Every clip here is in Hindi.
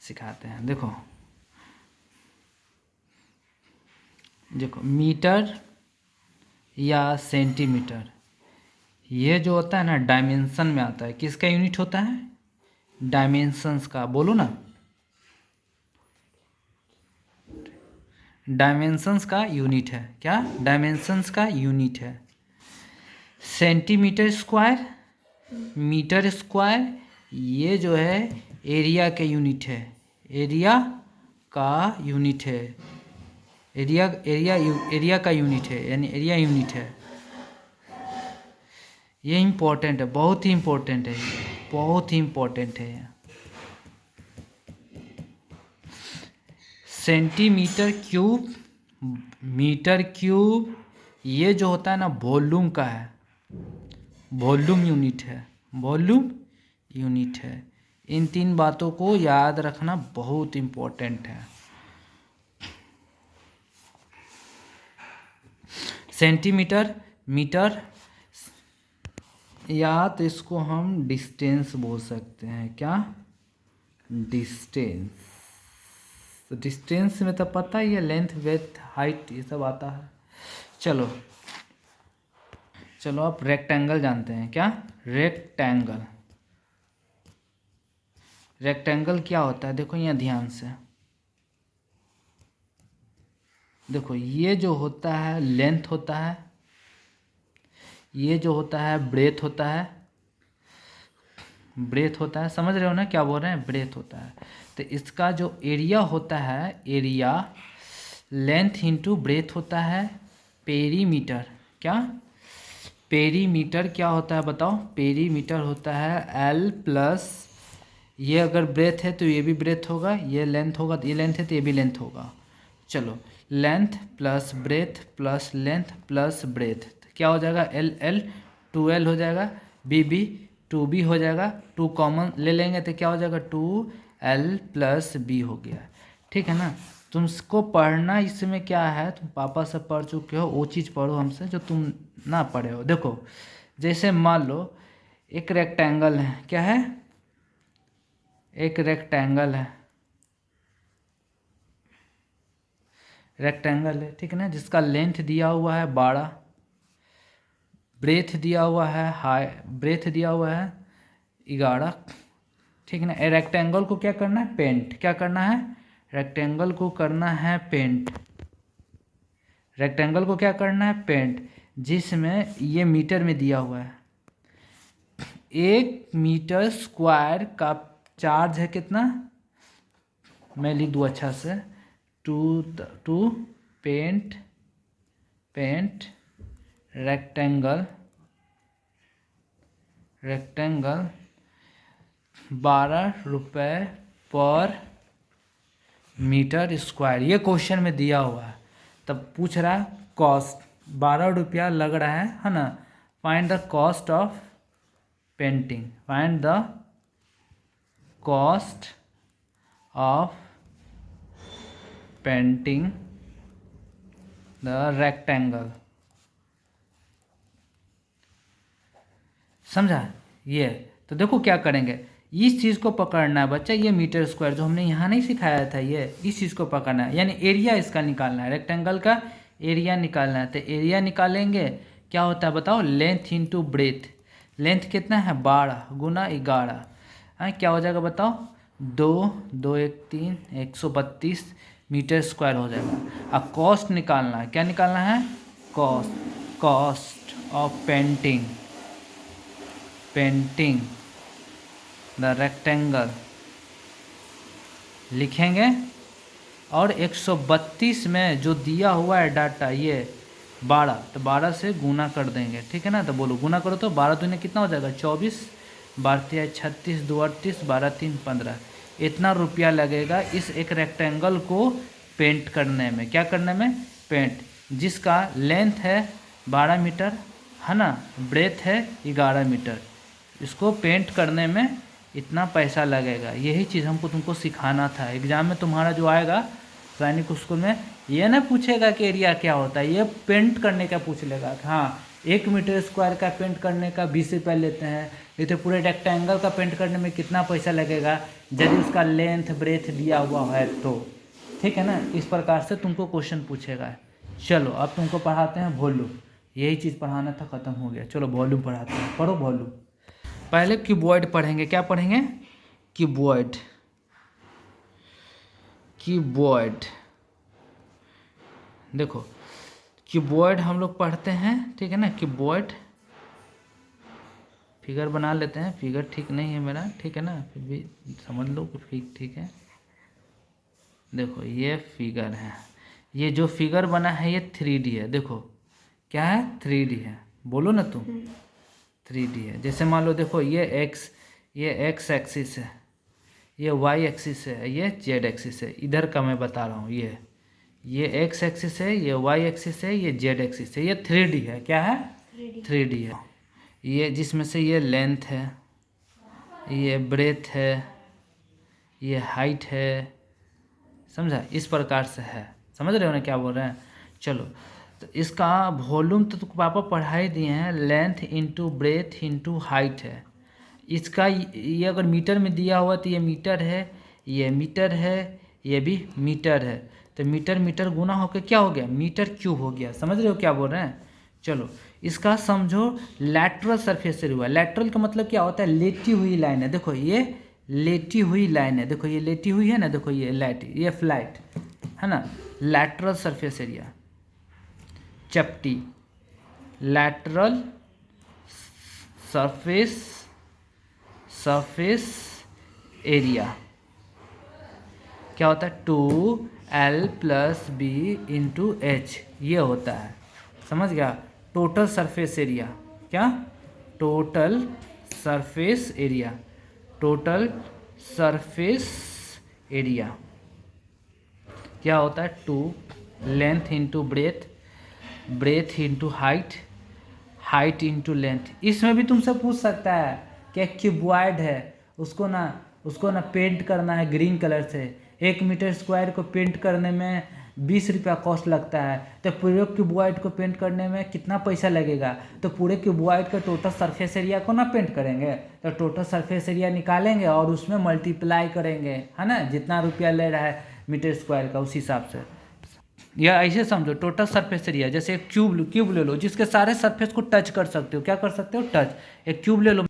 सिखाते हैं। देखो देखो मीटर या सेंटीमीटर, ये जो होता है ना डायमेंशन में आता है। किसका यूनिट होता है? डायमेंशंस का। बोलो ना, डायमेंशंस का यूनिट है। क्या? डायमेंशंस का यूनिट है। सेंटीमीटर स्क्वायर, मीटर स्क्वायर, ये जो है एरिया के यूनिट है। एरिया का यूनिट है। एरिया का यूनिट है, यानी एरिया यूनिट है। ये इम्पोर्टेंट है, बहुत ही इम्पोर्टेंट है, बहुत ही इम्पोर्टेंट है। सेंटीमीटर क्यूब, मीटर क्यूब, ये जो होता है ना वॉल्यूम का है, वॉल्यूम यूनिट है, वॉल्यूम यूनिट है। इन तीन बातों को याद रखना बहुत इम्पोर्टेंट है। सेंटीमीटर, मीटर, या तो इसको हम डिस्टेंस बोल सकते हैं। क्या? डिस्टेंस। तो डिस्टेंस में तो पता ही है, लेंथ, विड्थ, हाइट, ये सब आता है। चलो चलो आप रेक्टेंगल जानते हैं। क्या? रेक्टेंगल। रेक्टेंगल क्या होता है? देखो यहाँ ध्यान से देखो, ये जो होता है लेंथ होता है, ये जो होता है ब्रेथ होता है, ब्रेथ होता है। समझ रहे हो ना क्या बोल रहे हैं? ब्रेथ होता है। तो इसका जो एरिया होता है, एरिया लेंथ इंटू ब्रेथ होता है पेरीमीटर। क्या? पेरीमीटर क्या होता है बताओ? पेरीमीटर होता है L प्लस, ये अगर ब्रेथ है तो ये भी ब्रेथ होगा, ये लेंथ होगा, ये लेंथ है तो ये भी लेंथ होगा। चलो, length plus breadth plus length plus breadth क्या हो जाएगा? L 2L हो जाएगा, B 2B हो जाएगा, 2 कॉमन ले लेंगे तो क्या हो जाएगा? 2L प्लस B हो गया। ठीक है ना? तुमको पढ़ना इसमें क्या है, तुम पापा से पढ़ चुके हो, वो चीज़ पढ़ो हमसे जो तुम ना पढ़े हो। देखो जैसे मान लो एक रेक्टेंगल है। क्या है? एक रेक्टेंगल है, रेक्टेंगल है, ठीक है ना, जिसका लेंथ दिया हुआ है 12, ब्रेथ दिया हुआ है ब्रेथ दिया हुआ है 11। ठीक है ना? रेक्टेंगल को क्या करना है? पेंट। क्या करना है? रेक्टेंगल को करना है पेंट। रेक्टेंगल को क्या करना है? पेंट। जिसमें ये मीटर में दिया हुआ है, 1 मीटर स्क्वायर का चार्ज है कितना? मैं लिख दूँ अच्छा से, टू पेंट रेक्टेंगल 12 रुपये पर मीटर स्क्वायर। ये क्वेश्चन में दिया हुआ है, तब पूछ रहा है कॉस्ट 12 रुपया लग रहा है ना? Find the cost of painting, find the cost of painting the rectangle. समझा? ये तो देखो क्या करेंगे, इस चीज़ को पकड़ना है बच्चा। ये मीटर स्क्वायर जो हमने यहाँ नहीं सिखाया था, ये इस चीज़ को पकड़ना है, यानी एरिया इसका निकालना है, रेक्टेंगल का एरिया निकालना है। तो एरिया निकालेंगे, क्या होता है बताओ? Length into breadth. लेंथ कितना है? 12 गुना 11 है, क्या हो जाएगा बताओ? 2 1 3 132 मीटर स्क्वायर हो जाएगा। अब कॉस्ट निकालना है। क्या निकालना है? Cost of painting the rectangle लिखेंगे, और 132 में जो दिया हुआ है डाटा ये 12, तो 12 से गुना कर देंगे। ठीक है ना? तो बोलो गुना करो तो 12 दूनी कितना हो जाएगा? 24, 12 36, 2 38, 12 3 15। इतना रुपया लगेगा इस एक रेक्टेंगल को पेंट करने में। क्या करने में? पेंट। जिसका लेंथ है 12 मीटर है ना, ब्रेथ है 11 मीटर। इसको पेंट करने में इतना पैसा लगेगा। यही चीज़ हमको तुमको सिखाना था। एग्जाम में तुम्हारा जो आएगा सैनिक स्कूल में, ये ना पूछेगा कि एरिया क्या होता है, ये पेंट करने का पूछ लेगा। हाँ, 1 मीटर स्क्वायर का पेंट करने का 20 रुपया लेते हैं, नहीं तो पूरे रेक्टेंगल का पेंट करने में कितना पैसा लगेगा यदि उसका लेंथ ब्रेथ दिया हुआ है तो। ठीक है ना, इस प्रकार से तुमको क्वेश्चन पूछेगा। चलो अब तुमको पढ़ाते हैं वॉल्यूम, यही चीज़ पढ़ाना था, ख़त्म हो गया। चलो वॉल्यूम पढ़ाते हैं, पढ़ो वॉल्यूम। पहले क्यूबॉइड पढ़ेंगे, क्या पढ़ेंगे? क्यूबॉइड। क्यूबॉइड देखो, क्यूबॉइड हम लोग पढ़ते हैं, ठीक है ना। क्यूबॉइड फिगर बना लेते हैं, फिगर ठीक नहीं है मेरा, ठीक है ना, फिर भी समझ लो कि ठीक है। देखो ये फिगर है, ये जो फिगर बना है ये 3D है। देखो क्या है? 3D है, बोलो ना तुम। 3D है। जैसे मान लो देखो ये एक्स एक्सिस है, ये वाई एक्सिस है, ये जेड एक्सिस है। इधर का मैं बता रहा हूँ, ये एक्स एक्सिस है, ये वाई एक्सिस है, ये जेड एक्सिस है, ये 3D है। क्या है? 3D है। ये जिसमें से ये लेंथ है, ये ब्रेथ है, ये हाइट है, समझा? इस प्रकार से है, समझ रहे हो ना क्या बोल रहे हैं? चलो तो इसका वॉल्यूम तो पापा पढ़ा ही दिए हैं, length into breadth into height है। इसका ये अगर मीटर में दिया हुआ तो ये मीटर है, ये मीटर है, ये भी मीटर है, तो मीटर मीटर गुना होकर क्या हो गया? मीटर क्यूब हो गया। समझ रहे हो क्या बोल रहे हैं? चलो इसका समझो लैटरल सरफेस एरिया हुआ। लैटरल का मतलब क्या होता है? लेटी हुई लाइन है। देखो ये लेटी हुई लाइन है, देखो ये लेटी हुई है ना, देखो ये फ्लैट है ना। लैटरल सरफेस एरिया, चपटी, लैटरल सरफेस एरिया क्या होता है? 2L + B × H, ये होता है। समझ गया? टोटल सरफेस एरिया, क्या? Total surface area, total surface area क्या होता है? 2 length into breadth, breath into height, height into length. इसमें भी तुमसे पूछ सकता है कि क्यूबॉइड है, उसको ना पेंट करना है ग्रीन कलर से। 1 मीटर स्क्वायर को पेंट करने में 20 रुपया कॉस्ट लगता है, तो पूरे क्यूबॉइड को पेंट करने में कितना पैसा लगेगा? तो पूरे क्यूबॉइड का टोटल सरफेस एरिया को ना पेंट करेंगे, तो टोटल सरफेस एरिया निकालेंगे और उसमें मल्टीप्लाई करेंगे, है ना, जितना रुपया ले रहा है मीटर स्क्वायर का, उस हिसाब से। या ऐसे समझो, टोटल सरफेस एरिया, जैसे एक क्यूब ले लो जिसके सारे सरफेस को टच कर सकते हो। क्या कर सकते हो? टच। एक क्यूब ले लो,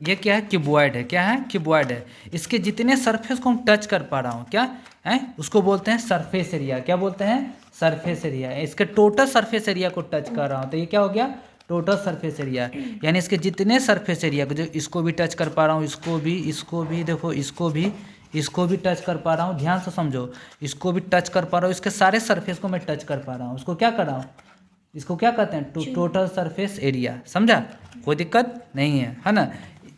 ये क्या है? क्यूबॉइड है। क्या है? क्यूबॉइड है। इसके जितने सरफेस को हम टच कर पा रहा हूँ, क्या है? उसको बोलते हैं सरफेस एरिया। क्या बोलते हैं? Surface area. इसके टोटल सरफेस एरिया को टच कर रहा हूँ, तो ये क्या हो गया? Total surface area. यानी इसके जितने सरफेस एरिया को, जो इसको भी टच कर पा रहा हूँ, इसको भी देखो, इसको भी टच कर पा रहा हूँ, ध्यान से समझो, इसको भी टच कर पा रहा हूँ, इसके सारे सरफेस को मैं टच कर पा रहा हूँ। उसको क्या कर रहा हूँ? इसको क्या कहते हैं? Total surface area. समझा? कोई दिक्कत नहीं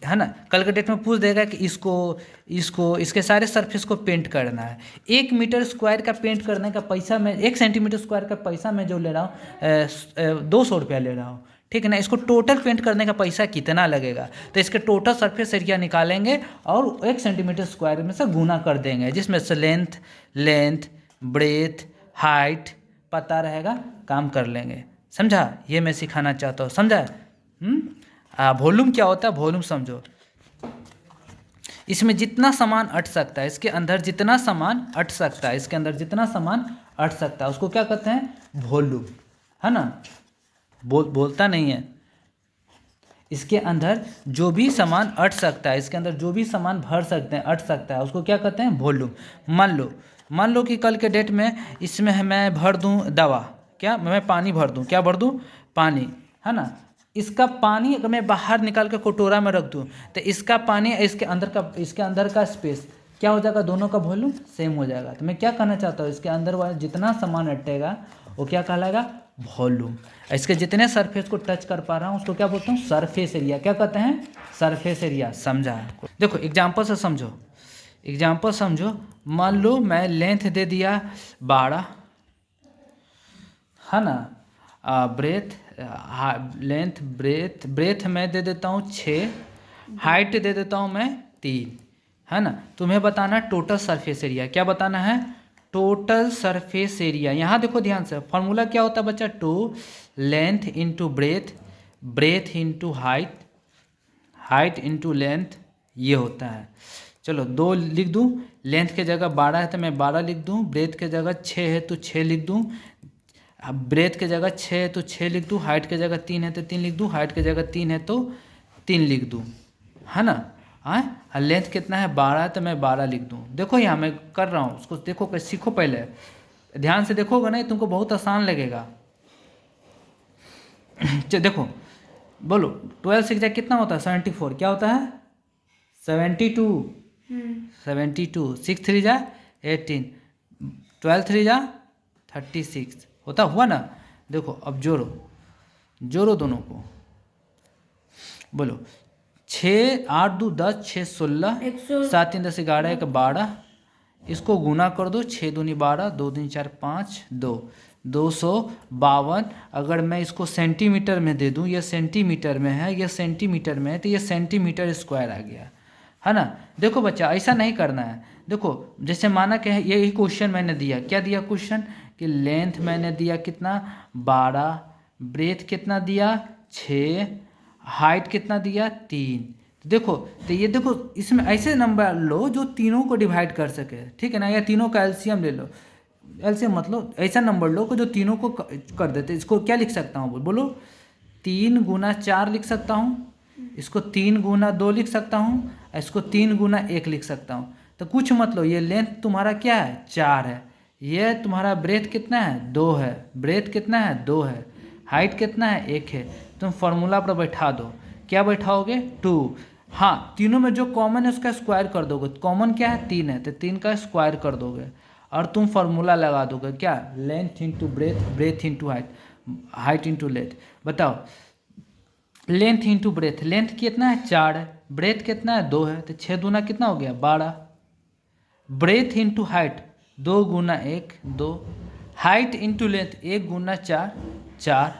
है ना। कल के डेट में पूछ देगा कि इसको इसके सारे सरफेस को पेंट करना है। 1 मीटर स्क्वायर का पेंट करने का पैसा मैं, 1 सेंटीमीटर स्क्वायर का पैसा मैं जो ले रहा हूँ 200 रुपया ले रहा हूँ, ठीक है ना। इसको टोटल पेंट करने का पैसा कितना लगेगा? तो इसके टोटल सरफेस एरिया निकालेंगे और 1 सेंटीमीटर स्क्वायर में से गुना कर देंगे, जिसमें से लेंथ ब्रेथ हाइट पता रहेगा, काम कर लेंगे। समझा? ये मैं सिखाना चाहता हूँ, समझा? वॉल्यूम क्या होता है? वॉल्यूम समझो, इसमें जितना सामान अट सकता है, इसके अंदर जितना सामान अट सकता है, इसके अंदर जितना सामान अट सकता है, उसको क्या कहते हैं? वॉल्यूम, है ना। बोलता नहीं है। इसके अंदर जो भी सामान अट सकता है, इसके अंदर जो भी सामान भर सकते हैं, अट सकता है, उसको क्या कहते हैं? वॉल्यूम। मान लो कि कल के डेट में इसमें मैं भर दूं दवा, क्या मैं पानी भर दूं, क्या भर दूं? पानी, है ना। इसका पानी अगर मैं बाहर निकाल के कटोरा में रख दूं, तो इसका पानी इसके अंदर का स्पेस क्या हो जाएगा? दोनों का वॉल्यूम सेम हो जाएगा। तो मैं क्या कहना चाहता हूँ, इसके अंदर वाला जितना सामान अटेगा वो क्या कहलाएगा? वॉल्यूम। इसके जितने सरफेस को टच कर पा रहा हूँ उसको क्या बोलता हूँ? Surface area. क्या कहते हैं? Surface area. समझा? देखो एग्जाम्पल से समझो, मान लो मैं लेंथ दे दिया 12, है ना, ब्रेथ मैं दे देता हूँ 6, हाइट दे देता हूँ मैं 3, है ना। तुम्हें बताना टोटल सरफेस एरिया। क्या बताना है? Total surface area. यहाँ देखो ध्यान से, फॉर्मूला क्या होता है बच्चा? 2 length into breadth breadth into height, height into length, ये होता है। चलो 2 लिख दूँ, लेंथ के जगह 12 है तो मैं 12 लिख दूँ, ब्रेथ के जगह 6 है तो 6 लिख दूँ, ब्रेथ के जगह 6 है तो 6 लिख दूँ, हाइट के जगह 3 है तो 3 लिख दूँ, हाइट के जगह 3 है तो 3 लिख दूँ, है ना। हाँ, और लेंथ कितना है 12 है तो मैं 12 लिख दूँ। देखो यहाँ मैं कर रहा हूँ, उसको देखो कैसे, सीखो पहले, ध्यान से देखोगे नहीं तुमको बहुत आसान लगेगा। देखो बोलो 12 से कितना होता है 74, क्या होता है 72, 72, 6 3 जा 18, 12 3 जा 36 होता हुआ ना। देखो अब जोड़ो, जोड़ो दोनों को, बोलो 6 8 2 10, 6 16, 7 3 10 11 1 12, इसको गुना कर दो, 6 दूनी 12, 2 दूनी 4 5 2, 252। अगर मैं इसको सेंटीमीटर में दे दूं, ये सेंटीमीटर में है, ये सेंटीमीटर में है, तो ये सेंटीमीटर स्क्वायर आ गया, है ना। देखो बच्चा ऐसा नहीं करना है। देखो जैसे माना कि यही क्वेश्चन मैंने दिया, क्या दिया क्वेश्चन कि लेंथ मैंने दिया कितना 12, ब्रेथ कितना दिया 6, हाइट कितना दिया 3। देखो तो ये देखो इसमें ऐसे नंबर लो जो तीनों को डिवाइड कर सके, ठीक है ना, या तीनों का एलसीएम ले लो। एलसीएम मतलब ऐसा नंबर लो कि जो तीनों को कर देते। इसको क्या लिख सकता हूँ बोलो, 3 गुना 4 लिख सकता हूँ, इसको 3 गुना 2 लिख सकता हूँ, इसको 3 गुना 1 लिख सकता हूँ। तो कुछ मतलब ये लेंथ तुम्हारा क्या है 4 है, ये तुम्हारा ब्रेथ कितना है 2 है, ब्रेथ कितना है 2 है, हाइट कितना है 1 है। तुम फार्मूला पर बैठा दो, क्या बैठाओगे 2। हाँ तीनों में जो कॉमन है उसका स्क्वायर कर दोगे, कॉमन क्या है 3 है तो 3 का स्क्वायर कर दोगे, और तुम फार्मूला लगा दोगे क्या length into breadth, breath into height, height into length. बताओ लेंथ इंटू ब्रेथ, लेंथ कितना है 4 है, ब्रेथ कितना है 2 है, तो 6 दूना कितना हो गया 12। ब्रेथ इंटू हाइट 2 गुना 1 2, हाइट इंटू लेंथ 1 गुना 4 4।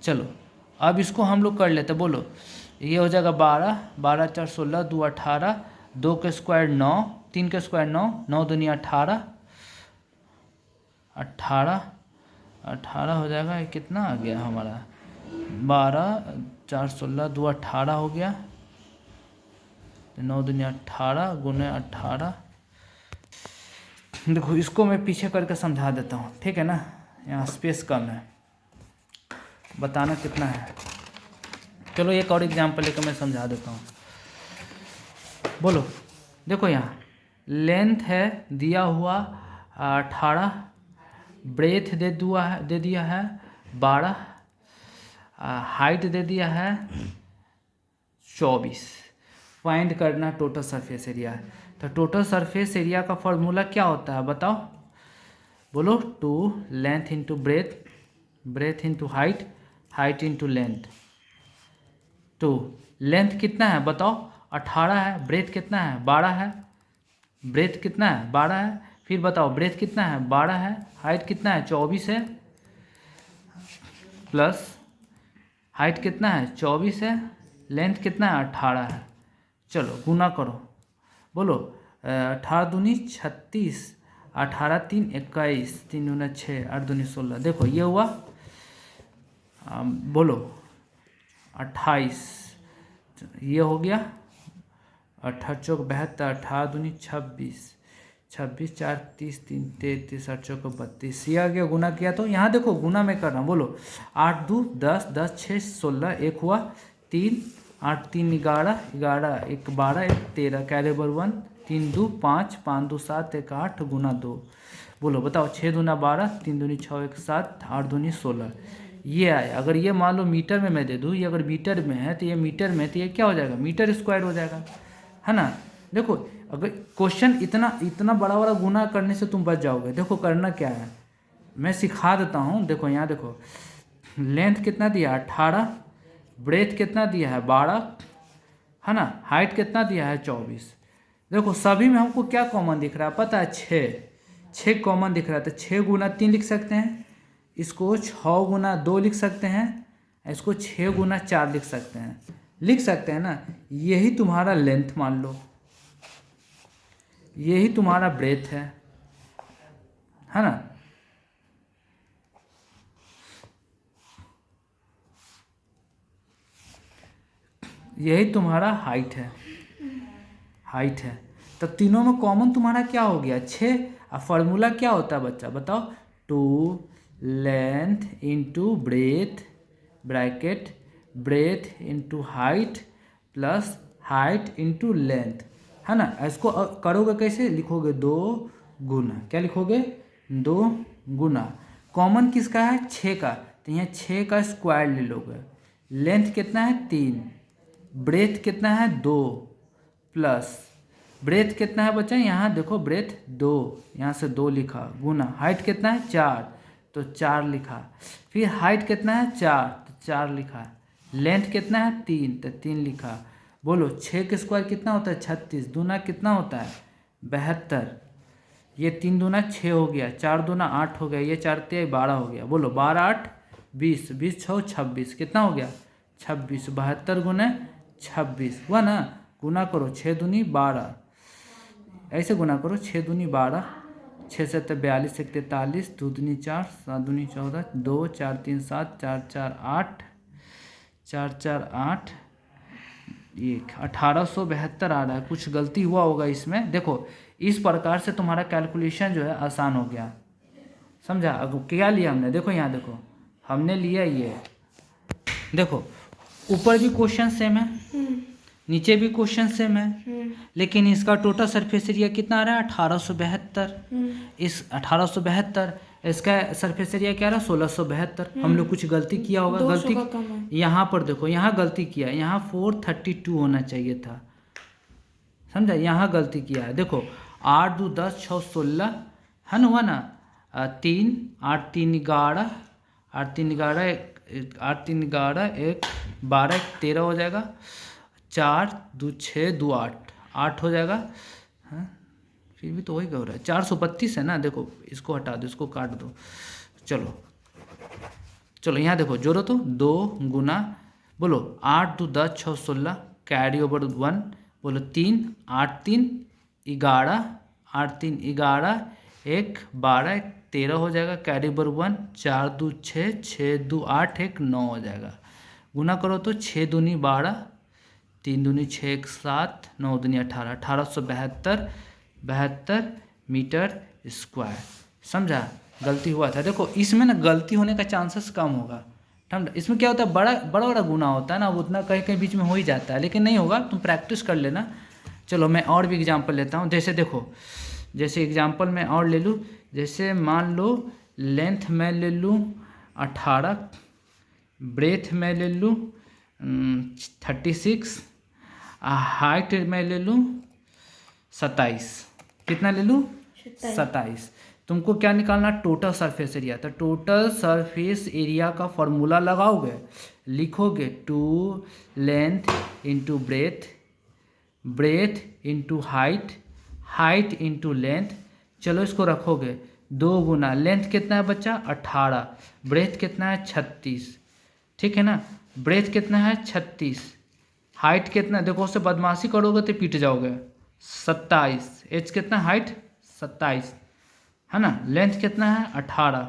चलो अब इसको हम लोग कर लेते, बोलो ये हो जाएगा 12, 12 4 16, 2 18, 2 के स्क्वायर 9, 3 के स्क्वायर 9, 9 दूनी 18, 18 18 हो जाएगा, ये कितना आ गया हमारा 12 4 16, 2 18 हो गया, 9 दूनी 18 गुने 18। देखो इसको मैं पीछे करके समझा देता हूँ, ठीक है ना, यहाँ स्पेस कम है, बताना कितना है। चलो एक और एग्जांपल लेकर मैं समझा देता हूँ। बोलो देखो यहाँ लेंथ है दिया हुआ 18, ब्रेथ दे दिया है 12, हाइट दे दिया है 24। फाइंड करना टोटल सरफेस एरिया। तो टोटल सरफेस एरिया का फॉर्मूला क्या होता है बताओ, बोलो 2 length into breadth, breath into height, height into length. 2 length कितना है बताओ 18 है, ब्रेथ कितना है 12 है, ब्रेथ कितना है 12 है, फिर बताओ ब्रेथ कितना है 12 है, हाइट कितना है 24 है, प्लस हाइट कितना है 24 है, लेंथ कितना है 18 है। चलो गुना करो, बोलो 18 दूनी 36, 18 3 21, 3 दूना 6, 8 दूनी 16। देखो ये हुआ बोलो 28, ये हो गया 18 चौक 72, 18 दूनी 26, 26 4 30, 3 33, 8 चौक 32, ये आ गया। गुना किया तो यहाँ देखो गुना में कर रहा हूँ, बोलो 8 2 10, 10 6 16, 1 हुआ 3, 8 3 11, 11 1 12, 1 13, कैरेबर 1, 3 2 5, 5 2 7, 1 8 गुना 2। बोलो बताओ 6 दूना 12, 3 दूनी 6, 1 7, 8 दूनी 16, ये आया। अगर ये मान लो मीटर में मैं दे दूँ, ये अगर मीटर में है तो ये मीटर में, तो ये क्या हो जाएगा मीटर स्क्वायर हो जाएगा, है ना। देखो अगर क्वेश्चन इतना बड़ा बड़ा गुना करने से तुम बच जाओगे। देखो करना क्या है मैं सिखा देता हूँ। देखो यहाँ देखो लेंथ कितना दिया 18, ब्रेथ कितना दिया है 12, है ना, हाइट कितना दिया है 24। देखो सभी में हमको क्या कॉमन दिख रहा है पता है 6 कॉमन दिख रहा है, तो 6 गुना 3 लिख सकते हैं, इसको 6 गुना 2 लिख सकते हैं, इसको 6 गुना 4 लिख सकते हैं ना। यही तुम्हारा लेंथ मान लो, यही तुम्हारा ब्रेथ है ना। यही तुम्हारा हाइट है, हाइट है। तो तीनों में कॉमन तुम्हारा क्या हो गया 6। और फार्मूला क्या होता है बच्चा बताओ, 2 length into breadth bracket breath into height plus height into length, है ना। इसको करोगे कैसे, लिखोगे 2 गुना, क्या लिखोगे 2 गुना। कॉमन किसका है 6 का, तो यहाँ 6 का स्क्वायर ले लोगे। लेंथ कितना है 3, ब्रेथ कितना है 2 प्लस ब्रेथ कितना है बच्चा, यहाँ देखो ब्रेथ 2, यहाँ से 2 लिखा गुना हाइट कितना है 4 तो 4 लिखा, फिर हाइट कितना है 4 तो 4 लिखा, लेंथ कितना है 3 तो 3 लिखा। बोलो 6 के स्क्वायर कितना होता है 36, दूना कितना होता है 72, ये 3 दूना 6 हो गया, 4 दूना 8 हो गया, ये 4 3 12 हो गया। बोलो 12 8 20, 20 6 26 कितना हो गया 26, 72 गुना 26 हुआ ना। गुना करो 6 दूनी 12, ऐसे गुना करो 6 दूनी 12, 6 7 42 1 43, 2 दूनी 4 7 दूनी 14, 2 4 3 7 4 4 8 4 4 8, ये 1872 आ रहा है। कुछ गलती हुआ होगा इसमें। देखो इस प्रकार से तुम्हारा कैलकुलेशन जो है आसान हो गया, समझा। अब क्या लिया हमने, देखो यहाँ देखो हमने लिया ये, देखो ऊपर भी क्वेश्चन सेम है, नीचे भी क्वेश्चन सेम है, लेकिन इसका टोटल सरफेस एरिया कितना आ रहा है 1872, इस 1872, इसका सरफेस एरिया क्या रहा 1672। हम लोग कुछ गलती किया होगा, गलती यहाँ पर देखो, यहाँ गलती किया, यहाँ 432 होना चाहिए था, समझा, यहाँ गलती किया है। देखो 8 2 10 6 16 है ना, हुआ ना, 3 8 3 11 8 3 11 8 3 11 1 12 13 हो जाएगा, 4 2 6 2 8 8 हो जाएगा, हाँ फिर भी तो वही कह रहा है 432 है ना। देखो इसको हटा दो, इसको काट दो, चलो चलो यहाँ देखो जोड़ो तो 2 गुना, बोलो 8 2 10 6 16 कैरी ओवर 1, बोलो 3 8 3 11 8 3 11 1 12 13 हो जाएगा, कैरी ओवर 1, 4 2 6 6 2 8 1 9 हो जाएगा। गुना करो तो 6 दूनी 12 3 दूनी 6 1 7 9 दूनी 18, 1872 मीटर स्क्वायर, समझा। गलती हुआ था, देखो इसमें ना गलती होने का चांसेस कम होगा, समझा। इसमें क्या होता है बड़ा बड़ा गुना होता है ना, वो उतना कहीं कहीं बीच में हो ही जाता है, लेकिन नहीं होगा, तुम प्रैक्टिस कर लेना। चलो मैं और भी एग्जांपल लेता हूँ, जैसे देखो, जैसे एग्जांपल मैं और ले लूँ, जैसे मान लो लेंथ मैं ले लूँ 18, ब्रेथ मैं ले लूँ 36, हाइट मैं ले लूँ 27, कितना ले लूँ 27। तुमको क्या निकालना, टोटल सरफेस एरिया। तो टोटल सरफेस एरिया का फॉर्मूला लगाओगे, लिखोगे 2 length into breadth breadth into height height into length. चलो इसको रखोगे 2 गुना, लेंथ कितना है बच्चा 18, ब्रेथ कितना है 36, ठीक है ना, ब्रेथ कितना है 36, हाइट कितना, देखो उससे बदमाशी करोगे तो पीट जाओगे, 27, एच कितना हाइट 27 है ना, लेंथ कितना है 18।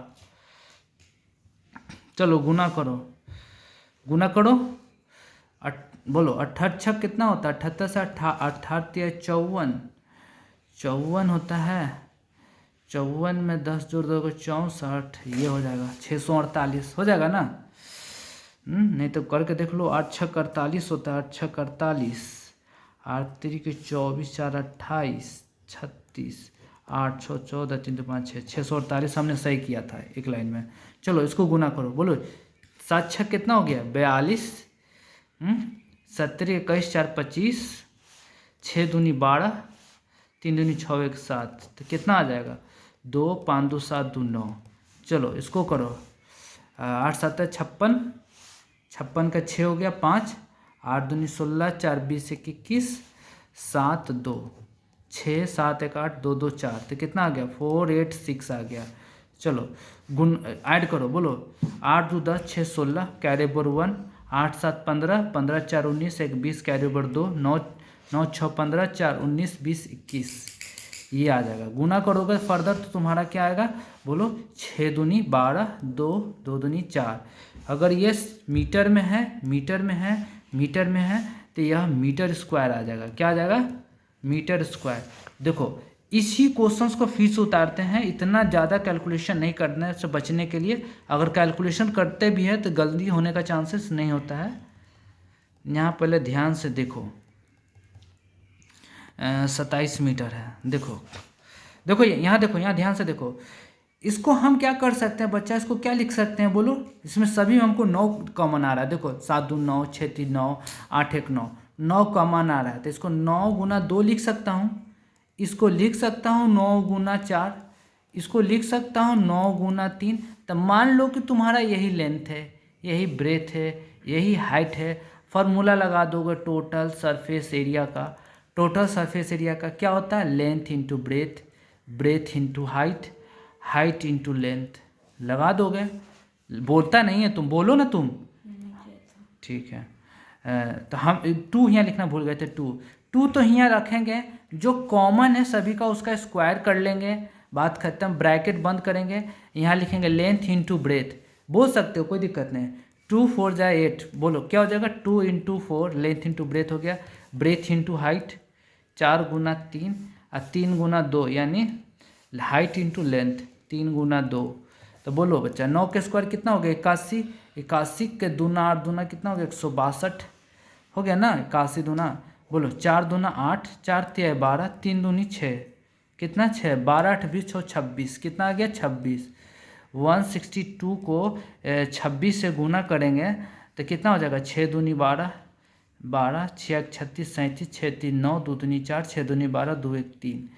चलो गुना करो, गुना करो, बोलो 88 कितना होता है, 78 से 88 54, 54 होता है, 54 में 10 जोड़ दोगे 64, ये हो जाएगा 648 हो जाएगा ना। नहीं तो करके देख लो, 8 6 48 होता है, 8 6 48, 8 3 के 24 4 28 36, 8 6 14 3 2 5 6 648 हमने सही किया था एक लाइन में। चलो इसको गुना करो, बोलो 7 6 कितना हो गया 42, 17 21 4 25, 6 दूनी 12 3 दूनी 6 1 7, तो कितना आ जाएगा 2 5 2 7 2 9। चलो इसको करो, 8 7 56, 56 का 6 हो गया 5, 8 दूनी 16 4 20 1 21 7 2 6 7 1 8 2 2 4, तो कितना आ गया 4 8 6 आ गया। चलो गुण ऐड करो, बोलो 8 2 10 6 16 कैरी ओवर 1, 8 7 15 15 4 19 1 20 कैरी ओवर 2, 9 9 6 15 4 19 20 21, ये आ जाएगा। गुना करोगे फर्दर तो तुम्हारा क्या आएगा, बोलो 6 दूनी 12 2 2 दूनी 4। अगर ये मीटर में है मीटर में है मीटर में है तो यह मीटर स्क्वायर आ जाएगा। क्या आ जाएगा? Metre square. देखो इसी क्वेश्चंस को फिर से उतारते हैं, इतना ज़्यादा कैलकुलेशन नहीं करने से बचने के लिए। अगर कैलकुलेशन करते भी है तो गलती होने का चांसेस नहीं होता है। यहाँ पहले ध्यान से देखो, 27 मीटर है। देखो देखो यहाँ देखो, यहाँ ध्यान से देखो। इसको हम क्या कर सकते हैं बच्चा, इसको क्या लिख सकते हैं बोलो? इसमें सभी हमको 9 कॉमन आ रहा है। देखो 7 दूनी 9, 6 तीन 9, 8 एक 9, 9 कॉमन आ रहा है। तो इसको 9 गुना 2 लिख सकता हूँ, इसको लिख सकता हूँ 9 गुना 4, इसको लिख सकता हूँ 9 गुना 3। तो मान लो कि तुम्हारा यही लेंथ है, यही ब्रेथ है, यही हाइट है। फार्मूला लगा दोगे टोटल सरफेस एरिया का। टोटल सरफेस एरिया का क्या होता है? Length into breadth, breath into height, height into length. लगा दोगे। बोलता नहीं है तुम, बोलो ना तुम। ठीक है। तो हम 2 यहाँ लिखना भूल गए थे। 2 तो यहाँ रखेंगे, जो कॉमन है सभी का उसका स्क्वायर कर लेंगे, बात खत्म। ब्रैकेट बंद करेंगे, यहाँ लिखेंगे लेंथ इंटू ब्रेथ। बोल सकते हो, कोई दिक्कत नहीं। 2 4 जाए 8, बोलो क्या हो जाएगा? 2 इंटू 4 लेंथ इंटू ब्रेथ हो गया। ब्रेथ इंटू हाइट 4 गुना 3 और 3 गुना 2, यानी हाइट इंटू लेंथ 3 गुना 2। तो बोलो बच्चा 9 के स्क्वायर कितना हो गया? 81। 81 के दूना 8 दूना कितना हो गया? 162 हो गया ना। 81 दूना, बोलो 4 दूना 8, 4 तिया 12, 3 दूनी 6, कितना 6, 12 8 20 26, कितना आ गया? 26। 162 को 26 से गुना करेंगे तो कितना हो जाएगा? 6 दूनी 12, 12 6 36 37, 6 3 9, 2 दूनी 4, 6 दूनी 12, 2 1 3,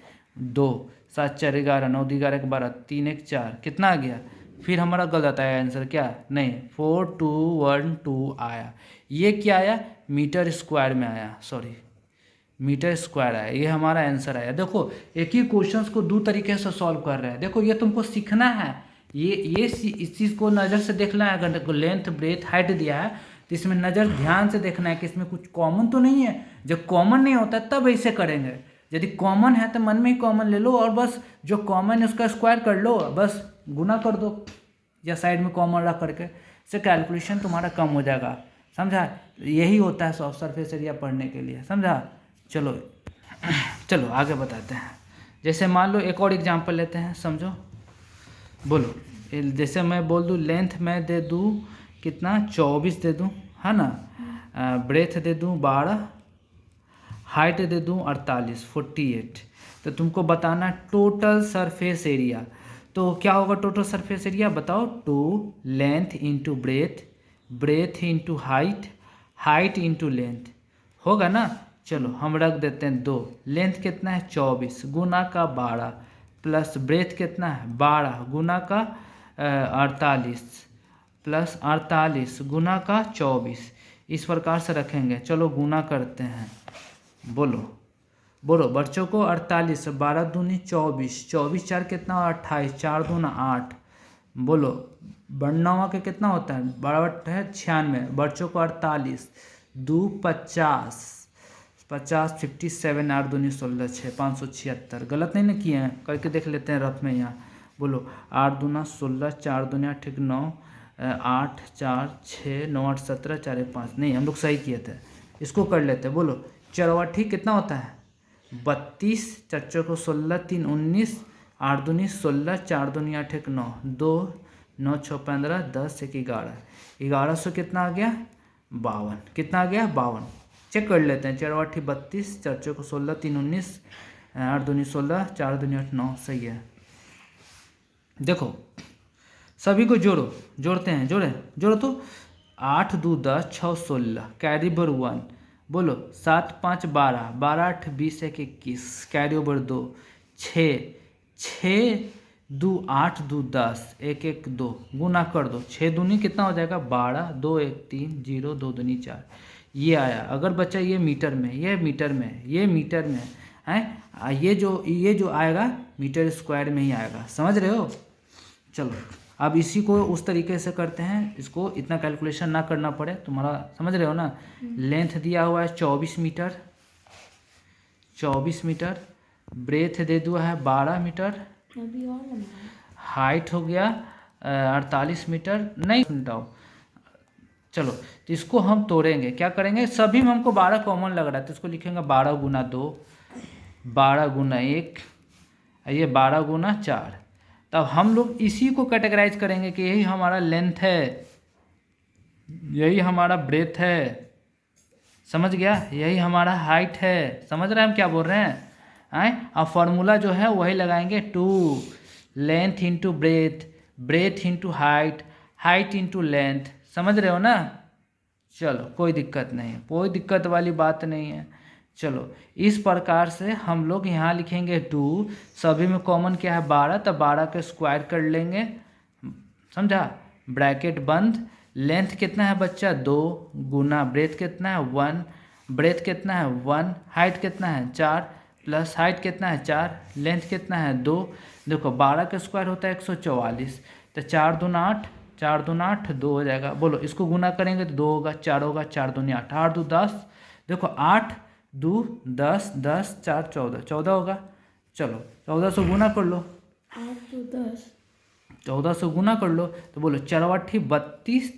2 7 4 11, 9 2 11 12, 3 1 4, कितना आ गया? फिर हमारा गलत आया आंसर, क्या? नहीं, 4 2 1 2 आया। ये क्या आया? मीटर स्क्वायर में आया, सॉरी मीटर स्क्वायर आया। ये हमारा आंसर आया। देखो एक ही क्वेश्चंस को 2 तरीके से सॉल्व कर रहे हैं। देखो ये तुमको सीखना है, ये इस चीज़ को नज़र से देखना है। अगर देखो लेंथ ब्रेथ हाइट दिया है तो इसमें नज़र ध्यान से देखना है कि इसमें कुछ कॉमन तो नहीं है। जब कॉमन नहीं होता तब ऐसे करेंगे। यदि कॉमन है तो मन में ही कॉमन ले लो और बस जो कॉमन है उसका स्क्वायर कर लो, बस गुना कर दो या साइड में कॉमन रख करके, इससे कैलकुलेशन तुम्हारा कम हो जाएगा। समझा? यही होता है सॉफ्ट सरफेस एरिया पढ़ने के लिए। समझा? चलो चलो आगे बताते हैं। जैसे मान लो एक और एग्जांपल लेते हैं, समझो। बोलो, जैसे मैं बोल दूँ लेंथ मैं दे दूँ कितना? 24 दे दूँ, है ना। ब्रेथ दे दूँ 12, हाइट दे दूँ 48 48। तो तुमको बताना टोटल सरफेस एरिया। तो क्या होगा टोटल सरफेस एरिया? बताओ। 2 length into breadth, breath into height, height into length होगा ना। चलो हम रख देते हैं 2। लेंथ कितना है? 24 गुना का 12 प्लस ब्रेथ कितना है? 12 गुना का 48 प्लस 48 गुना का 24। इस प्रकार से रखेंगे। चलो गुना करते हैं। बोलो बोलो बच्चों को। 48 12 दूनी 24, 24 4 कितना? 28, 4 दूना 8। बोलो 92 के कितना होता है? 12 है 96। बच्चों को 48 2 50, 50 57, 8 दूनी 16 6 576। गलत नहीं ना किए हैं? करके देख लेते हैं रफ में यहाँ। बोलो 8 दूना 16, 4 दूनी 8 एक 9, 8 4 6 9 8 17, 4 1 5। नहीं, हम लोग सही किए थे। इसको कर लेते हैं। बोलो 4 ठीक कितना होता है? 32, चच्चों को 16 3 19, 8 दूनी 16, 4 दूनी 8 एक 9, 2 9 6 15, 10 1 11, 1100 कितना आ गया? 52। कितना आ गया? 52। चेक कर लेते हैं। 4 8 32, चच्चों को 16 3 19, 8 दूनी 16, 4 दूनी 8 9। सही है। देखो सभी को जोड़ो, जोड़ते हैं। जोड़ो तो 8 2 10, 6 16, कैरी ओवर 1। बोलो 7 5 12, 12 8 20 1 21, कैरी ओवर 2। 6 2 8 2 10, 1 1 2, गुना कर दो। 6 दूनी कितना हो जाएगा? 12, 2 1 3 0, 2 दूनी 4। ये आया। अगर बच्चा ये मीटर में, ये मीटर में, ये मीटर में है, ये जो आएगा मीटर स्क्वायर में ही आएगा। समझ रहे हो? चलो अब इसी को उस तरीके से करते हैं, इसको इतना कैलकुलेशन ना करना पड़े। तुम्हारा समझ रहे हो ना? लेंथ दिया हुआ है 24 मीटर, 24 मीटर। ब्रेथ दे दिया है 12 मीटर। हाइट हो गया 48 मीटर। नहीं मिटाओ, चलो तो इसको हम तोड़ेंगे, क्या करेंगे, सभी में हमको 12 कॉमन लग रहा है तो इसको लिखेंगे 12 गुना 2, 12 गुना 1, ये 12 गुना 4। तब हम लोग इसी को कैटेगराइज करेंगे कि यही हमारा लेंथ है, यही हमारा ब्रेथ है, समझ गया, यही हमारा हाइट है। समझ रहे हैं हम क्या बोल रहे हैं? आए अब फॉर्मूला जो है वही लगाएंगे, 2 length into breadth, breath into height, height into length. समझ रहे हो ना? चलो कोई दिक्कत नहीं है, कोई दिक्कत वाली बात नहीं है। चलो इस प्रकार से हम लोग यहाँ लिखेंगे 2, सभी में कॉमन क्या है 12, तब 12 के स्क्वायर कर लेंगे, समझा, ब्रैकेट बंद। लेंथ कितना है बच्चा 2 गुना ब्रेथ कितना है 1, ब्रेथ कितना है 1, हाइट कितना है 4 प्लस हाइट कितना है 4, लेंथ कितना है 2। देखो 12 का स्क्वायर होता है 144, तो 4 दूना 8, 4 दूना 8, 2 हो जाएगा। बोलो इसको गुना करेंगे तो 2 होगा, 4 होगा, 4 दूनी 8, 8 दू 10, देखो 8 2 10, 10 4 14, 14 होगा। चलो 14 से गुना कर लो, 8 2 10, 14 से गुना कर लो तो बोलो 4 8 32,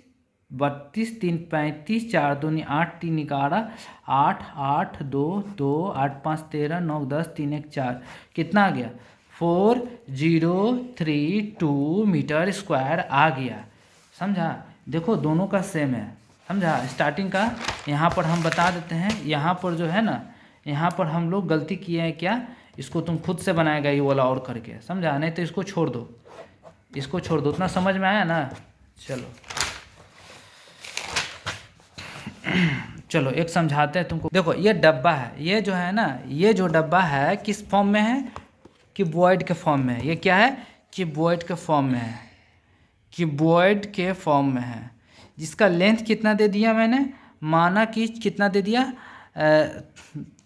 32 3 35, 4 दूनी 8, 3 11, 8 8 2 2, 8 5 13, 9 10, 3 1 4, कितना आ गया 4032 मीटर स्क्वायर आ गया। समझा? देखो दोनों का सेम है, समझा। स्टार्टिंग का यहाँ पर हम बता देते हैं, यहाँ पर जो है ना, यहाँ पर हम लोग गलती किए हैं क्या, इसको तुम खुद से बनाएगा ये वाला और करके, समझा, नहीं तो इसको छोड़ दो, इसको छोड़ दो। उतना समझ में आया ना? चलो चलो एक समझाते हैं तुमको। देखो ये डब्बा है, ये जो है ना, ये जो डब्बा है किस फॉर्म में है, क्यूबॉइड के फॉर्म में है। ये क्या है, क्यूबॉइड के फॉर्म में है, क्यूबॉइड के फॉर्म में है, जिसका लेंथ कितना दे दिया मैंने, माना कि कितना दे दिया,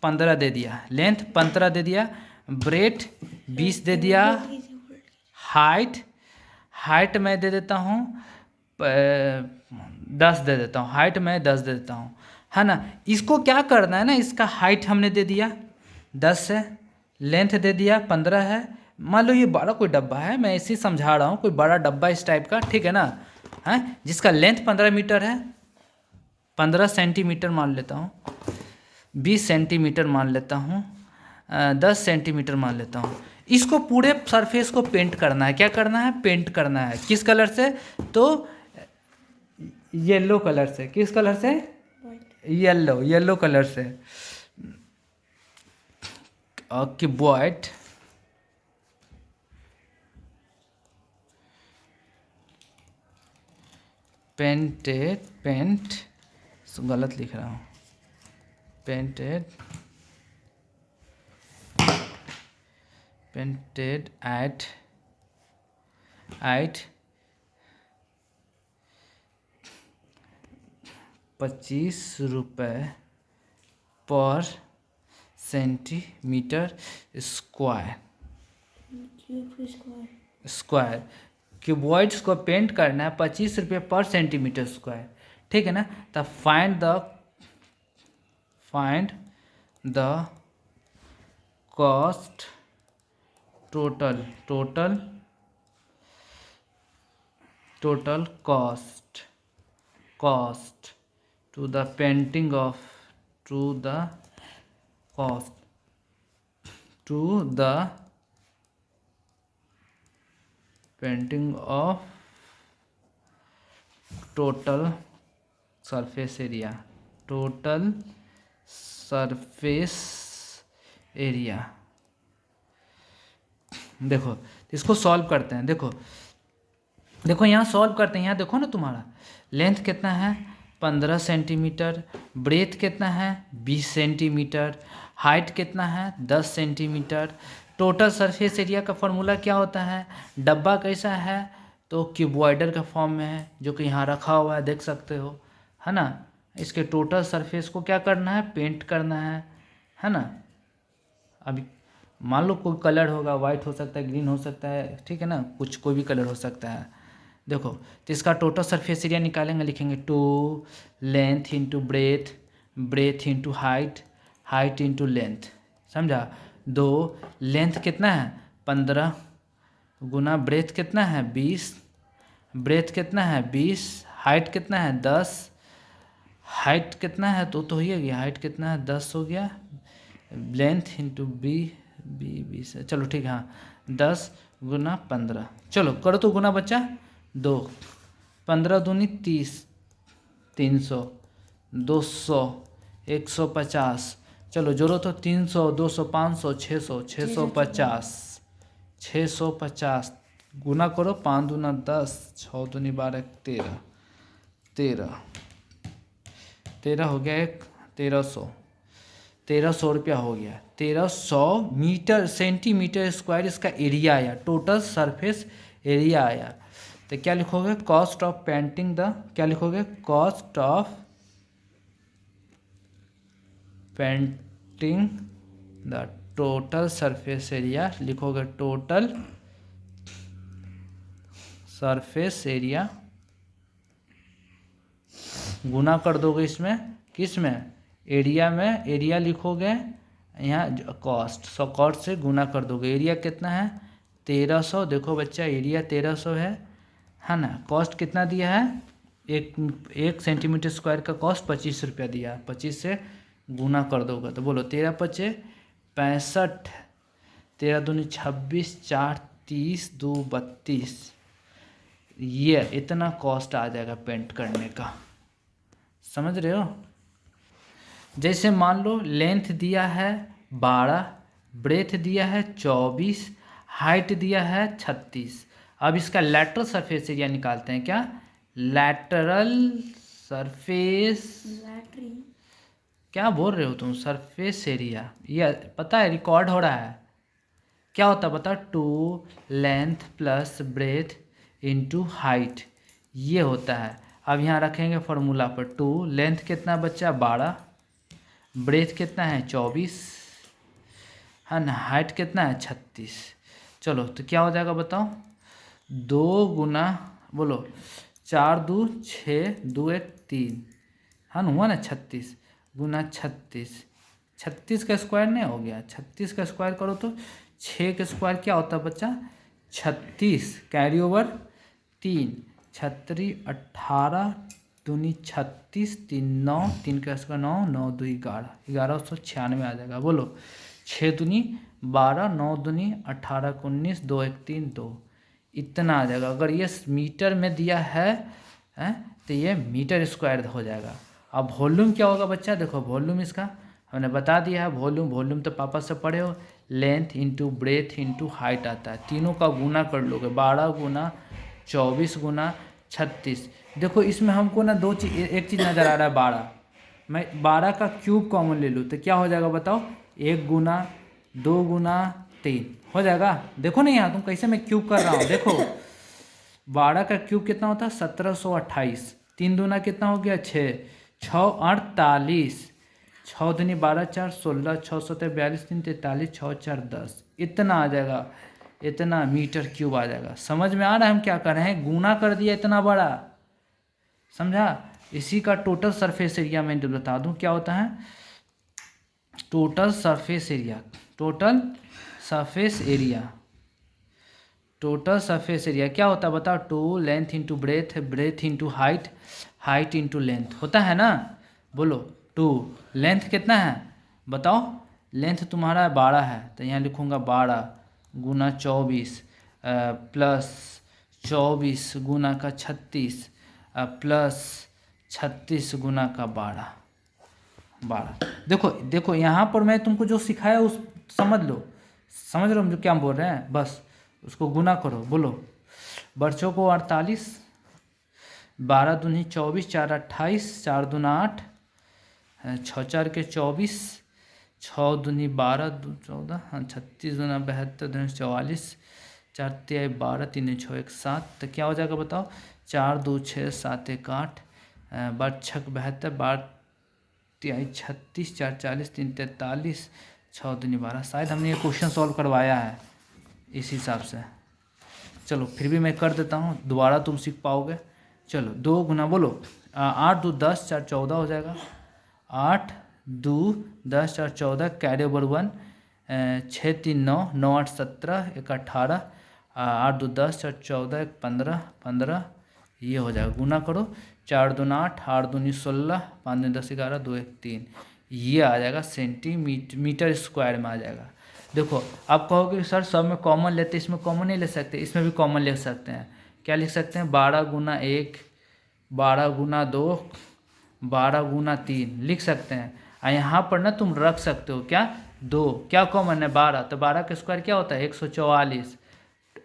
15 दे दिया, लेंथ 15 दे दिया, ब्रेथ 20 दे दिया, हाइट हाइट मैं दे देता हूँ 10 दे देता हूँ, हाइट मैं 10 दे देता हूँ, है ना। इसको क्या करना है ना, इसका हाइट हमने दे दिया 10 है, लेंथ दे दिया 15 है। मान लो ये बड़ा कोई डब्बा है, मैं इसी समझा रहा हूँ, कोई बड़ा डब्बा इस टाइप का, ठीक है ना, है, जिसका लेंथ 15 मीटर है, 15 सेंटीमीटर मान लेता हूँ, 20 सेंटीमीटर मान लेता हूँ, 10 सेंटीमीटर मान लेता हूँ। इसको पूरे सरफेस को पेंट करना है, क्या करना है, पेंट करना है। किस कलर से, तो येलो कलर से। किस कलर से, येलो, येलो कलर से। क्यूबॉइड पेंटेड, पेंट गलत लिख रहा हूँ, पेंटेड पेंटेड एट 25 रुपये पर सेंटीमीटर स्क्वायर, स्क्वायर। क्यूबॉइड्स को पेंट करना है 25 रुपये पर सेंटीमीटर स्क्वायर, ठीक है ना। तब find the cost, total cost to the painting of, to the cost to the painting of total surface area, total surface area. देखो इसको सॉल्व करते हैं, देखो देखो यहाँ सॉल्व करते हैं, यहाँ देखो ना, तुम्हारा लेंथ कितना है 15 सेंटीमीटर, ब्रेथ कितना है 20 सेंटीमीटर, हाइट कितना है 10 सेंटीमीटर। टोटल सरफेस एरिया का फॉर्मूला क्या होता है, डब्बा कैसा है, तो क्यूबॉइडर का फॉर्म में है, जो कि यहाँ रखा हुआ है, देख सकते हो, है ना। इसके टोटल सरफेस को क्या करना है, पेंट करना है ना। अभी मान लो कोई कलर होगा, वाइट हो सकता है, ग्रीन हो सकता है, ठीक है ना, कुछ कोई भी कलर हो सकता है। देखो तो इसका टोटल सरफेस एरिया निकालेंगे, लिखेंगे 2 length into breadth, breath into height, height into length, समझा। 2 लेंथ कितना है 15 गुना ब्रेथ कितना है 20, ब्रेथ कितना है 20, हाइट कितना है 10, हाइट कितना है तो हो ही गया, हाइट कितना है 10 हो गया, लेंथ इंटू बी, बी 20 है, चलो ठीक है, हाँ 10 गुना 15, चलो करो तो गुना बच्चा 2, 15 दूनी 30, 300, 200, 150, चलो जोड़ो तो 300, 200, 500, 600, 650, 650 गुना करो, 5 दूना 10, 6 दूनी 12, 13, 13, 13 हो गया, 1300, 1300 रुपया हो गया, 1300 मीटर सेंटीमीटर स्क्वायर इसका एरिया आया, टोटल सरफेस एरिया आया। तो क्या लिखोगे, कॉस्ट ऑफ पेंटिंग द, क्या लिखोगे, cost of painting the total surface area, लिखोगे टोटल सरफेस एरिया, गुना कर दोगे इसमें, किस में, एरिया में, एरिया लिखोगे यहाँ कॉस्ट, 100 कॉस्ट से गुना कर दोगे, एरिया कितना है 1300, देखो बच्चा एरिया 1300 है ना, कॉस्ट कितना दिया है, एक सेंटीमीटर स्क्वायर का कॉस्ट 25 रुपया दिया है, 25 से गुना कर दोगे तो बोलो 13 पचे 65, 13 दूनी 26, 4 30, 2 32, ये इतना कॉस्ट आ जाएगा पेंट करने का, समझ रहे हो। जैसे मान लो लेंथ दिया है 12, ब्रेथ दिया है 24, हाइट दिया है 36, अब इसका लैटरल सरफेस एरिया निकालते हैं, क्या लैटरल सरफेस, क्या बोल रहे हो तुम, सरफेस एरिया, ये पता है रिकॉर्ड हो रहा है, क्या होता है बता, 2 length plus breadth into height, ये होता है। अब यहाँ रखेंगे फॉर्मूला पर, 2 लेंथ कितना बच्चा 12, ब्रेथ कितना है 24 है ना, हाइट कितना है 36, चलो तो क्या हो जाएगा बताओ, 2 गुना बोलो 4 2 6, 2 1 3 है ना, हुआ ना 36 गुना 36, 36 का स्क्वायर नहीं हो गया, 36 का स्क्वायर करो तो 6 का स्क्वायर क्या होता है बच्चा 36, कैरी ओवर 3, 36 18 दूनी 36, 3 9, 3 का स्क्वायर 9, 9 2 11, 1196 आ जाएगा, बोलो 6 दूनी 12, 9 दूनी 18 को 19, 2 1 3 2, इतना आ जाएगा। अगर ये मीटर में दिया है तो ये मीटर स्क्वायर हो जाएगा। अब वॉल्यूम क्या होगा बच्चा, देखो वॉल्यूम इसका हमने बता दिया है, वॉल्यूम तो पापा से पढ़े हो, length into breadth into height आता है, तीनों का गुना कर लोगे, 12 गुना 24 गुना 36, देखो इसमें हमको ना एक चीज़ नज़र आ रहा है 12, मैं 12 का क्यूब कॉमन ले लूँ तो क्या हो जाएगा बताओ, 1 गुना 2 गुना 3 हो जाएगा, देखो नहीं यहाँ तुम कैसे मैं क्यूब कर रहा हूँ, देखो 12 का क्यूब कितना होता है 1728, 3 दूना कितना हो गया 6, 6 48, 6 दूनी 12 4 16, 6 7 42 3 43, 6 4 10, इतना आ जाएगा, इतना मीटर क्यूब आ जाएगा। समझ में आ रहा है हम क्या कर रहे हैं, गुना कर दिया इतना बड़ा, समझा। इसी का टोटल सरफेस एरिया मैं बता दूं क्या होता है, total surface area, total surface area, total surface area क्या होता है बताओ, 2 length into breadth, breath into height, height into length होता है ना, बोलो 2 लेंथ कितना है बताओ, लेंथ तुम्हारा 12 है तो यहाँ लिखूँगा 12 गुना 24 प्लस 24 गुना का 36 प्लस 36 गुना का 12। देखो यहाँ पर मैं तुमको जो सिखाया उस समझ लो हम जो क्या बोल रहे हैं, बस उसको गुना करो, बोलो बच्चों को 48, 12 दूनी 24, 4 28, 4 दूना 8, 6 4 के 24, 6 दूनी 12 2 14, हाँ 36 दूना 72 दूनी 44, 4 3 12, 3 6 1 7, तो क्या हो जाएगा बताओ, 4 2 6 7 1 8, 12 6 72, 12 3 36, 4 40, 3 43, 6 दूनी 12, शायद हमने ये क्वेश्चन सॉल्व करवाया है इस हिसाब से, चलो फिर भी मैं कर देता हूँ, दोबारा तुम सीख पाओगे। चलो 2 गुना बोलो 8 2 10, 4 14 हो जाएगा, 8 2 10 4 14, कैरी ओवर 1, 6 3 9, 9 8 17, 1 18, 8 2 10, 4 14, 1 15, 15, ये हो जाएगा, गुना करो, 4 दूना 8, 8 दूनी 16, 5 दूनी 10, 11, 2 1 3, ये आ जाएगा सेंटीमीटर स्क्वायर में आ जाएगा। देखो आप कहोगे सर सब में कॉमन लेते, इसमें कॉमन नहीं ले सकते, इसमें भी कॉमन ले सकते हैं। क्या लिख सकते हैं, 12 गुना 1, 12 गुना 2, 12 गुना 3 लिख सकते हैं। और यहाँ पर ना तुम रख सकते हो क्या, 2, क्या कॉमन है 12, तो 12 का स्क्वायर क्या होता है 144,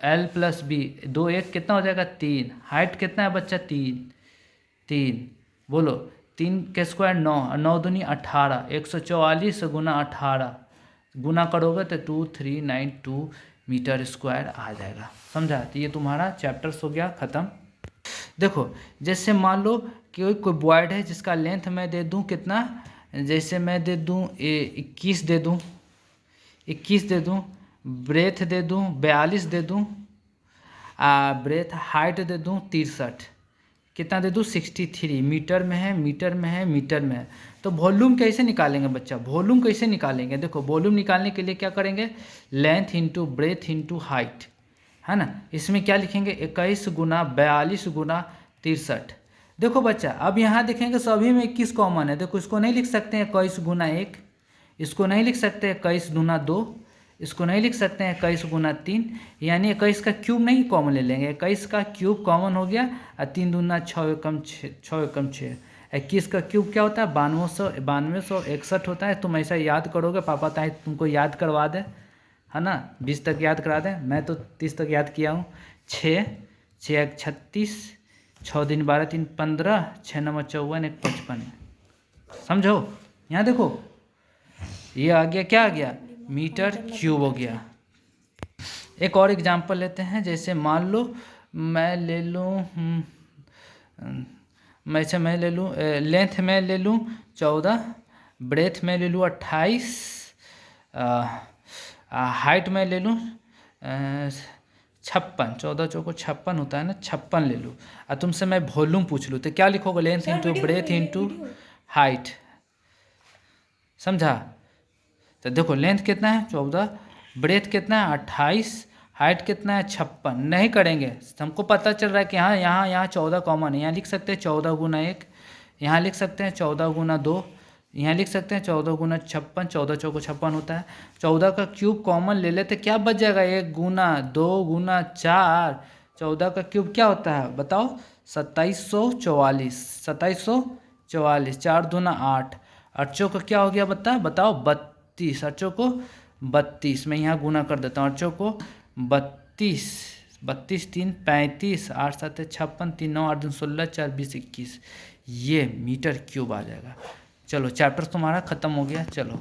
L + B, 2 1 कितना हो जाएगा 3, हाइट कितना है बच्चा 3, बोलो 3 के स्क्वायर 9, 9 दूनी 18, 144 गुना 18 गुना करोगे तो 2392 मीटर स्क्वायर आ जाएगा। समझा, तो ये तुम्हारा चैप्टर्स हो गया ख़त्म। देखो जैसे मान लो कि कोई बॉयड है जिसका लेंथ मैं दे दूं कितना, जैसे मैं दे दूं 21 दे दूं, 21 दे दूं, ब्रेथ दे दूं 42 दे दूं, ब्रेथ हाइट दे दूं 63, कितना दे दूं 63, मीटर में है, मीटर में है, मीटर में है। तो वॉल्यूम कैसे निकालेंगे बच्चा, वॉल्यूम कैसे निकालेंगे, देखो वॉल्यूम निकालने के लिए क्या करेंगे, length into breadth into height, है ना। इसमें क्या लिखेंगे 21 गुना 42 गुना 63। देखो बच्चा अब यहाँ देखेंगे सभी में 21 कॉमन है, देखो इसको नहीं लिख सकते हैं 21 गुना 1, इसको नहीं लिख सकते हैं 21 गुना 2, इसको नहीं लिख सकते हैं 21 गुना 3, यानी 21 का क्यूब नहीं कॉमन ले लेंगे, 21 का क्यूब कॉमन हो गया और 3 दूना 6 एकम 6, 21 का क्यूब क्या होता है 9261 होता है। तुम ऐसा याद करोगे, पापा ताई तुमको याद करवा दे, है ना, 20 तक याद करा दें, मैं तो 30 तक याद किया हूँ। 6 6 1 36, 6 दिन 12 3 15, 6 9 54, 1 55, समझो। यहाँ देखो ये आ गया, क्या आ गया मीटर क्यूब हो गया। एक और एग्जांपल लेते हैं, जैसे मान लो मैं ले लूँ मैं ले लूँ लेंथ में ले लूँ 14, ब्रेथ में ले लूँ 28, हाइट में ले लूँ 56, 14 चौको 56 होता है ना, 56 ले लूँ। और तुमसे मैं वॉल्यूम पूछ लूँ तो क्या लिखोगे, length into breadth into height, समझा। तो देखो लेंथ कितना है 14, ब्रेथ कितना है 28, हाइट कितना है 56, नहीं करेंगे, हमको पता चल रहा है कि हाँ यहाँ 14 कॉमन है, यहाँ लिख सकते हैं 14 गुना 1, यहाँ लिख सकते हैं 14 गुना 2, यहाँ लिख सकते हैं 14 गुना 56, 14 चौको 56 होता है। 14 का क्यूब कॉमन ले लेते क्या बच जाएगा, 1 गुना 2 गुना 4, 14 का क्यूब क्या होता है बताओ 2744, 2744, 4 दूना 8, अर्चों का क्या हो गया बताओ 32, अर्चों को 32, मैं यहाँ गुना कर देता हूँ, अर्चों को 32, 32 3 35, 8 7 56, 3 9 8 2 16, 4 20 21, ये मीटर क्यूब आ जाएगा। चलो चैप्टर तुम्हारा ख़त्म हो गया, चलो।